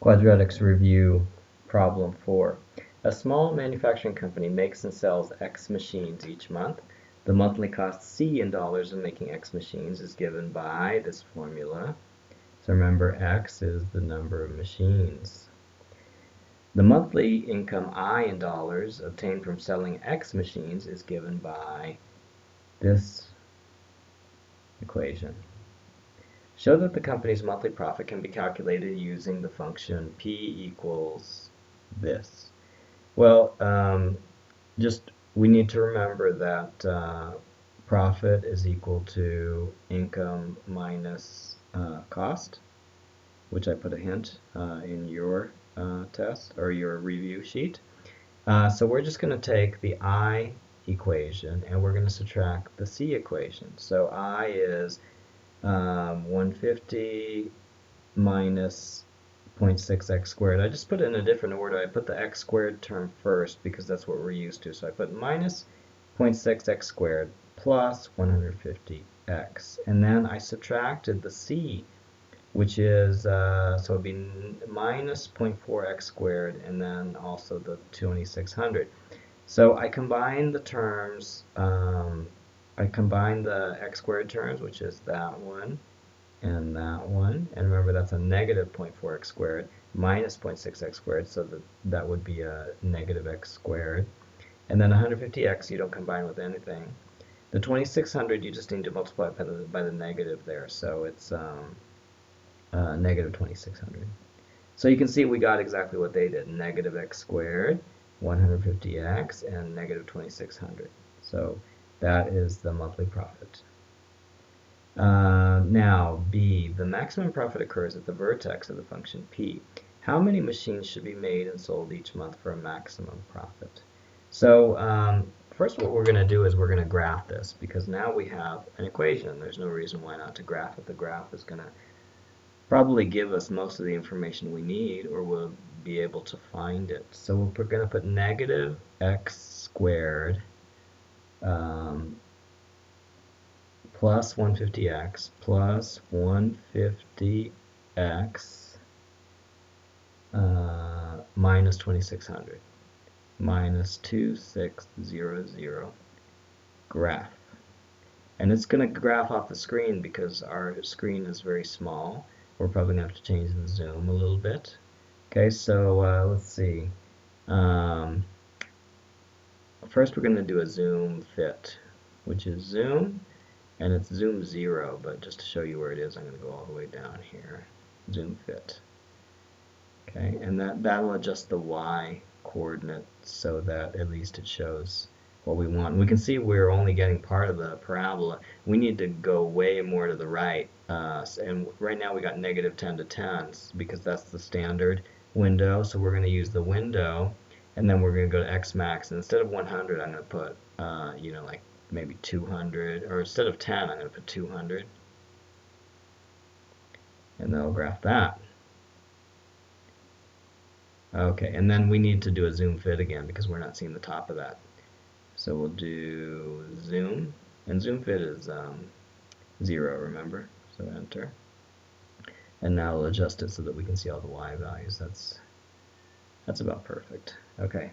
Quadratics Review Problem 4. A small manufacturing company makes and sells X machines each month. The monthly cost C in dollars of making X machines is given by this formula. So remember, X is the number of machines. The monthly income I in dollars obtained from selling X machines is given by this equation. Show that the company's monthly profit can be calculated using the function P equals this. Well, we need to remember that profit is equal to income minus cost, which I put a hint in your test or your review sheet. So we're just going to take the I equation and we're going to subtract the C equation. So I is 150 minus 0.6x squared. I just put it in a different order. I put the x squared term first because that's what we're used to. So I put minus 0.6x squared plus 150x. And then I subtracted the c, which is, so it would be minus 0.4x squared and then also the 2600. So I combine the terms, I combine the x squared terms, which is that one and that one. And remember, that's a negative 0.4x squared minus 0.6x squared, so that would be a negative x squared. And then 150x you don't combine with anything. The 2600 you just need to multiply by the negative there, so it's negative 2600. So you can see we got exactly what they did, negative x squared, 150x, and negative 2600. So that is the monthly profit. Now, B, the maximum profit occurs at the vertex of the function P. How many machines should be made and sold each month for a maximum profit? So first what we're going to do is we're going to graph this, because now we have an equation. There's no reason why not to graph it. The graph is going to probably give us most of the information we need, or we'll be able to find it. So we're going to put negative x squared plus 150x plus 150x minus 2600 minus 2600 graph. And it's going to graph off the screen because our screen is very small. We're probably going to have to change the zoom a little bit. Okay, so let's see. First we're going to do a zoom fit, which is zoom, and it's zoom 0, but just to show you where it is, I'm going to go all the way down here. Zoom fit. Okay, and that'll adjust the y coordinate so that at least it shows what we want. We can see we're only getting part of the parabola. We need to go way more to the right, and right now we got negative 10 to 10 because that's the standard window. So we're going to use the window, and then we're going to go to x max, and instead of 100 I'm going to put like maybe 200, or instead of 10 I'm going to put 200, and that'll graph that. Okay, and then we need to do a zoom fit again because we're not seeing the top of that. So we'll do zoom, and zoom fit is 0, remember? So enter. And now we'll adjust it so that we can see all the y values. That's about perfect. Okay.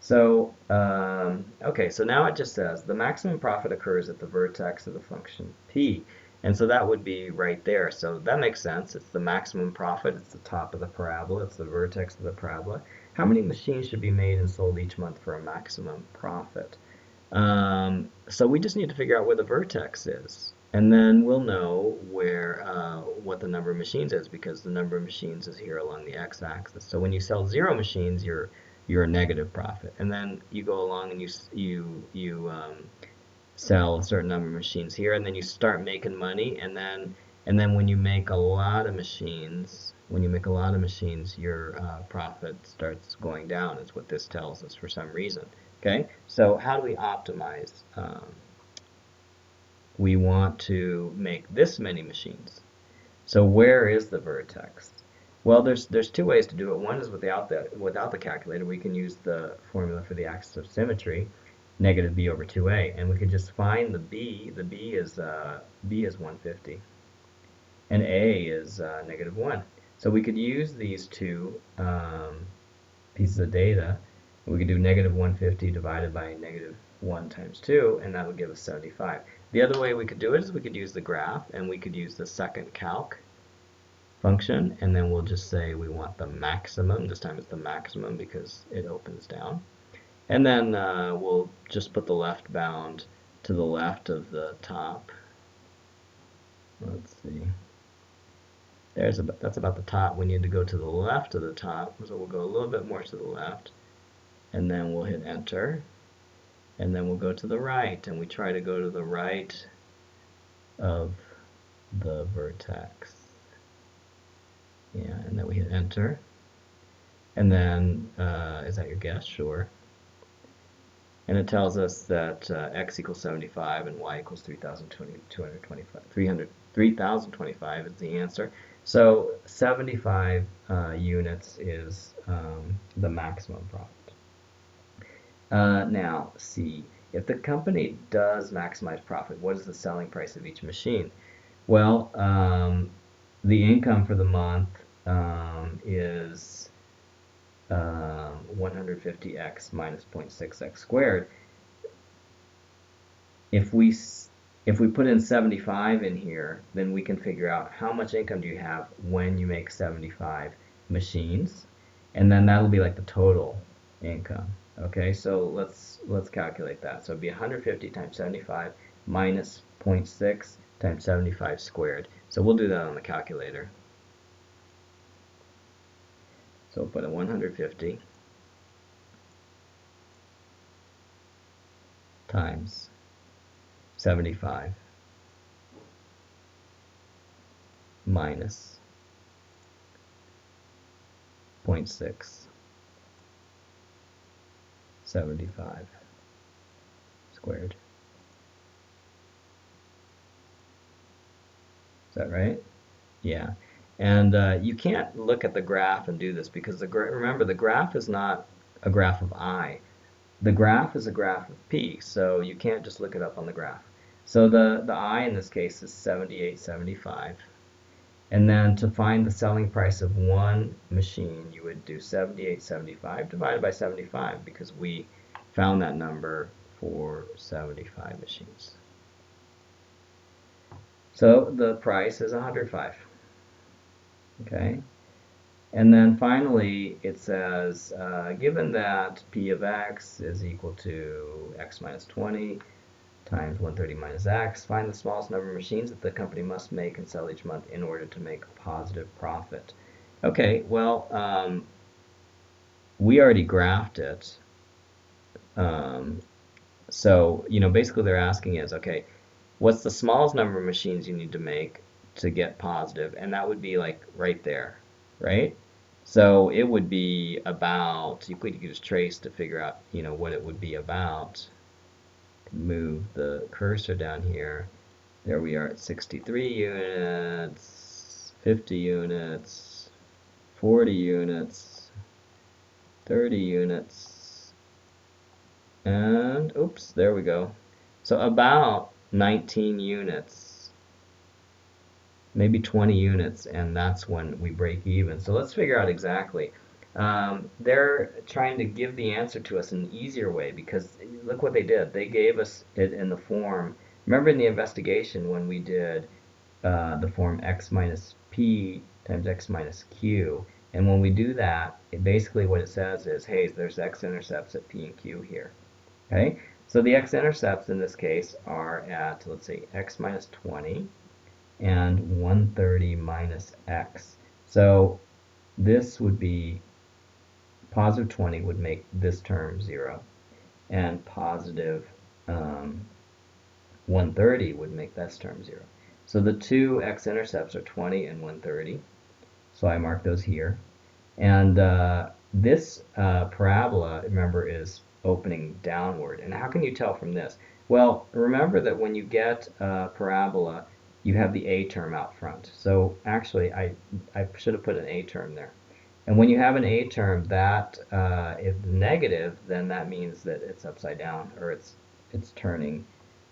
So so now it just says the maximum profit occurs at the vertex of the function P. And so that would be right there. So that makes sense. It's the maximum profit. It's the top of the parabola. It's the vertex of the parabola. How many machines should be made and sold each month for a maximum profit? So we just need to figure out where the vertex is. And then we'll know where what the number of machines is, because the number of machines is here along the x-axis. So when you sell 0 machines, you're a negative profit. And then you go along and you sell a certain number of machines here, and then you start making money, and then when you make a lot of machines, your profit starts going down, is what this tells us for some reason. Okay, so how do we optimize? We want to make this many machines. So where is the vertex? Well, there's two ways to do it. One is without the calculator. We can use the formula for the axis of symmetry, negative b over 2a, and we could just find the b. The b is 150, and a is negative 1. So we could use these two pieces of data. We could do negative 150 divided by negative 1 times 2, and that would give us 75. The other way we could do it is we could use the graph, and we could use the second calc function, and then we'll just say we want the maximum. This time it's the maximum because it opens down. And then we'll just put the left bound to the left of the top. Let's see. That's about the top. We need to go to the left of the top, so we'll go a little bit more to the left, and then we'll hit enter, and then we'll go to the right, and we try to go to the right of the vertex. Yeah, and then we hit enter, and then is that your guess? Sure. And it tells us that x equals 75 and y equals 3,025 is the answer. So 75 units is the maximum profit. Now, C. If the company does maximize profit, what is the selling price of each machine? Well, the income for the month is 150x minus 0.6x squared. If we put in 75 in here, then we can figure out how much income do you have when you make 75 machines, and then that'll be like the total income. Okay, so let's calculate that. So it'd be 150 times 75 minus 0.6 times 75 squared. So we'll do that on the calculator. So we'll put in 150 times 75 minus 0.6 75 squared. Is that right? Yeah. And you can't look at the graph and do this because remember, the graph is not a graph of I. The graph is a graph of P, so you can't just look it up on the graph. So the I in this case is 78.75. And then to find the selling price of one machine, you would do 78.75 divided by 75 because we found that number for 75 machines. So the price is 105. Okay. And then finally, it says, given that P of x is equal to x minus 20 times 130 minus x, find the smallest number of machines that the company must make and sell each month in order to make a positive profit. Okay, well, we already graphed it. So, basically they're asking is, okay, what's the smallest number of machines you need to make to get positive? And that would be like right there, right? So it would be about, you could just trace to figure out, what it would be about. Move the cursor down here. There we are at 63 units, 50 units, 40 units, 30 units, and oops, there we go. So about 19 units, maybe 20 units, and that's when we break even. So let's figure out exactly. They're trying to give the answer to us in an easier way because look what they did. They gave us it in the form. Remember in the investigation when we did the form x minus p times x minus q, and when we do that, basically what it says is, hey, there's x-intercepts at p and q here. Okay, so the x-intercepts in this case are at, let's say, x minus 20 and 130 minus x. So this would be positive 20 would make this term 0, and positive 130 would make this term 0. So the two x-intercepts are 20 and 130. So I mark those here. And this parabola, remember, is opening downward. And how can you tell from this? Well, remember that when you get a parabola, you have the a term out front. So actually, I should have put an a term there. And when you have an a term, that if negative, then that means that it's upside down, or it's turning,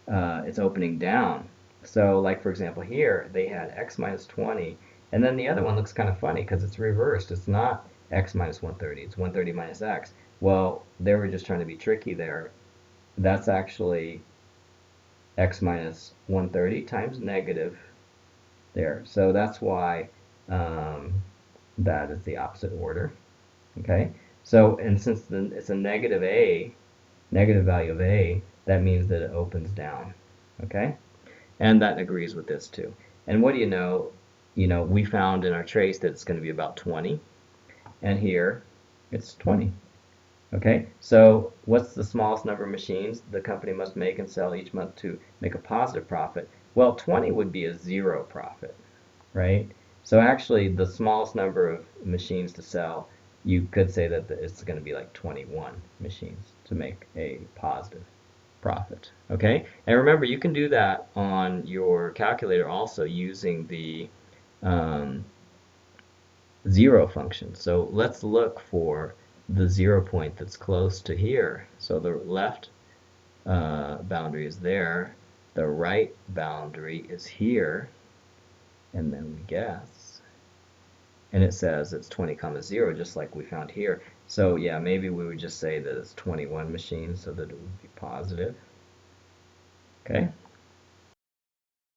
it's opening down. So like for example here, they had x minus 20, And then the other one looks kind of funny because it's reversed. It's not x minus 130, it's 130 minus x. Well, they were just trying to be tricky there. That's actually x minus 130 times negative there. So that's why that is the opposite order. Okay? So, and since it's a negative value of a, that means that it opens down. Okay? And that agrees with this too. And what do you know? We found in our trace that it's going to be about 20. And here, it's 20. Okay, so what's the smallest number of machines the company must make and sell each month to make a positive profit? Well, 20 would be a zero profit, right? So actually, the smallest number of machines to sell, you could say that it's going to be like 21 machines to make a positive profit. Okay, and remember, you can do that on your calculator also using the um, zero function. So let's look for the 0 point that's close to here. So the left boundary is there, the right boundary is here, and then we guess. And it says it's 20 comma 0, just like we found here. So yeah, maybe we would just say that it's 21 machines so that it would be positive. Okay.